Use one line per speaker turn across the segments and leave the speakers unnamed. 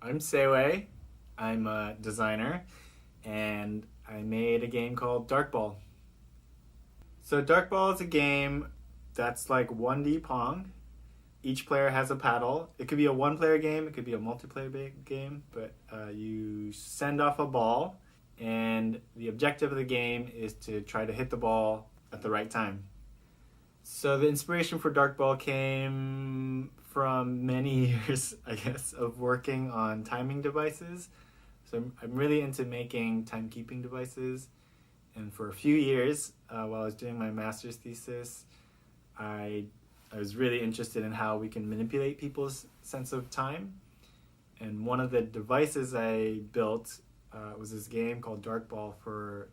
I'm Che-Wei. I'm a designer, and I made a game called Darkball. So Darkball is a game that's like 1D Pong. Each player has a paddle. It could be a one-player game, it could be a multiplayer game, but you send off a ball, and the objective of the game is to try to hit the ball at the right time. So the inspiration for Darkball came from many years, I guess, of working on timing devices. So I'm really into making timekeeping devices. And for a few years, while I was doing my master's thesis, I was really interested in how we can manipulate people's sense of time. And one of the devices I built was this game called Darkball for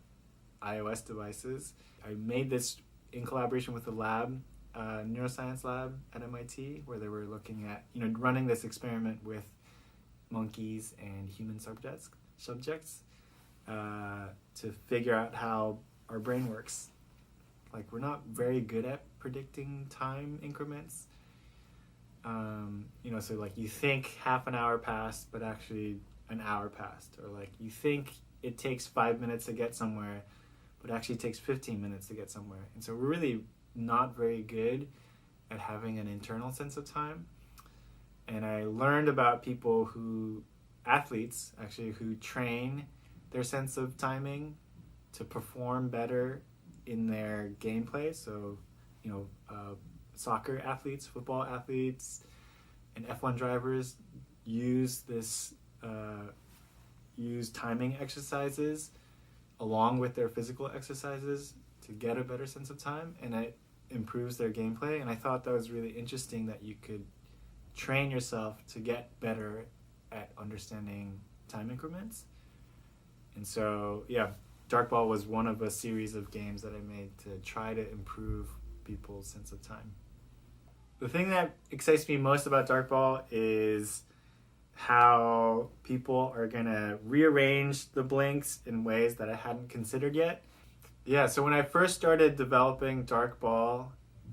iOS devices. I made this in collaboration with a lab, neuroscience lab at MIT, where they were looking at, running this experiment with monkeys and human subjects to figure out how our brain works. Like, we're not very good at predicting time increments. So like you think half an hour passed, but actually an hour passed. Or like you think it takes 5 minutes to get somewhere, but actually takes 15 minutes to get somewhere. And so we're really not very good at having an internal sense of time. And I learned about athletes actually, who train their sense of timing to perform better in their gameplay. So, soccer athletes, football athletes, and F1 drivers use timing exercises along with their physical exercises to get a better sense of time, and it improves their gameplay. And I thought that was really interesting, that you could train yourself to get better at understanding time increments. And so, Darkball was one of a series of games that I made to try to improve people's sense of time. The thing that excites me most about Darkball is how people are going to rearrange the blinks in ways that I hadn't considered yet. So when I first started developing Darkball,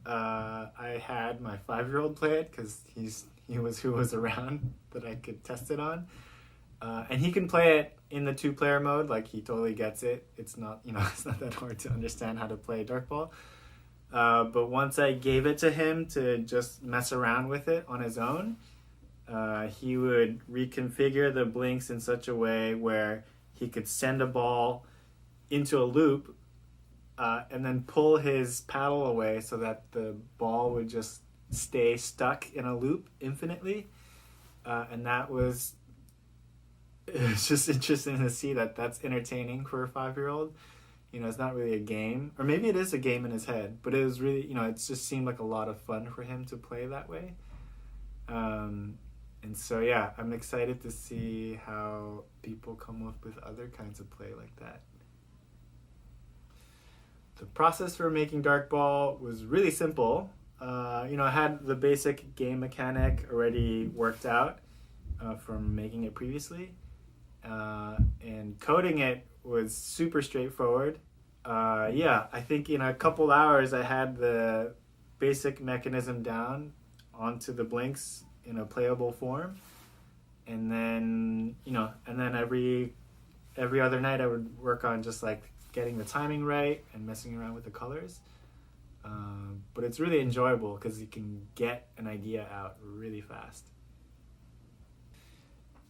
I had my 5-year-old play it because he was who was around that I could test it on. And he can play it in the 2-player mode, like he totally gets it. It's not, it's not that hard to understand how to play Darkball. But once I gave it to him to just mess around with it on his own, he would reconfigure the blinks in such a way where he could send a ball into a loop and then pull his paddle away so that the ball would just stay stuck in a loop infinitely. And it's just interesting to see that that's entertaining for a 5-year-old. It's not really a game, or maybe it is a game in his head, but it was really, it just seemed like a lot of fun for him to play that way. And so, I'm excited to see how people come up with other kinds of play like that. The process for making Darkball was really simple. I had the basic game mechanic already worked out from making it previously. And coding it was super straightforward. I think in a couple hours I had the basic mechanism down onto the blinks in a playable form. And then, every other night I would work on just like getting the timing right and messing around with the colors. But it's really enjoyable because you can get an idea out really fast.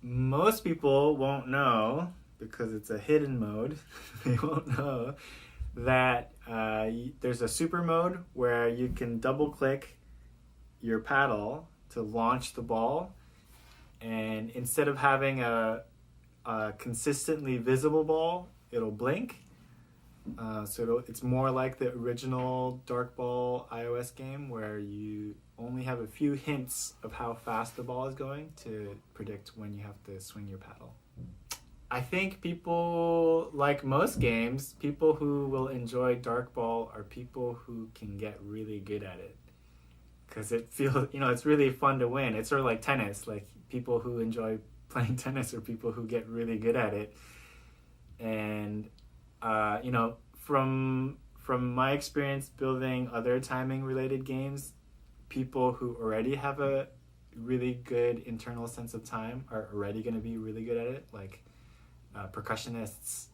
Most people won't know, because it's a hidden mode, they won't know that there's a super mode where you can double click your paddle to launch the ball, and instead of having a consistently visible ball, it'll blink. It's more like the original Darkball iOS game, where you only have a few hints of how fast the ball is going to predict when you have to swing your paddle. I think people, like most games, people who will enjoy Darkball are people who can get really good at it. Because it feels, it's really fun to win. It's sort of like tennis. Like, people who enjoy playing tennis are people who get really good at it. And, from my experience building other timing related games, people who already have a really good internal sense of time are already going to be really good at it, like percussionists,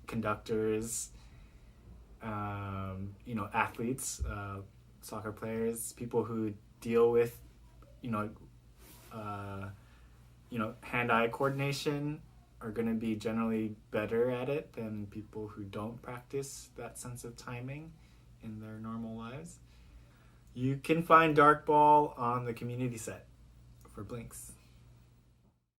conductors, athletes, soccer players, people who deal with, hand-eye coordination are going to be generally better at it than people who don't practice that sense of timing in their normal lives. You can find Darkball on the community set for Blinks.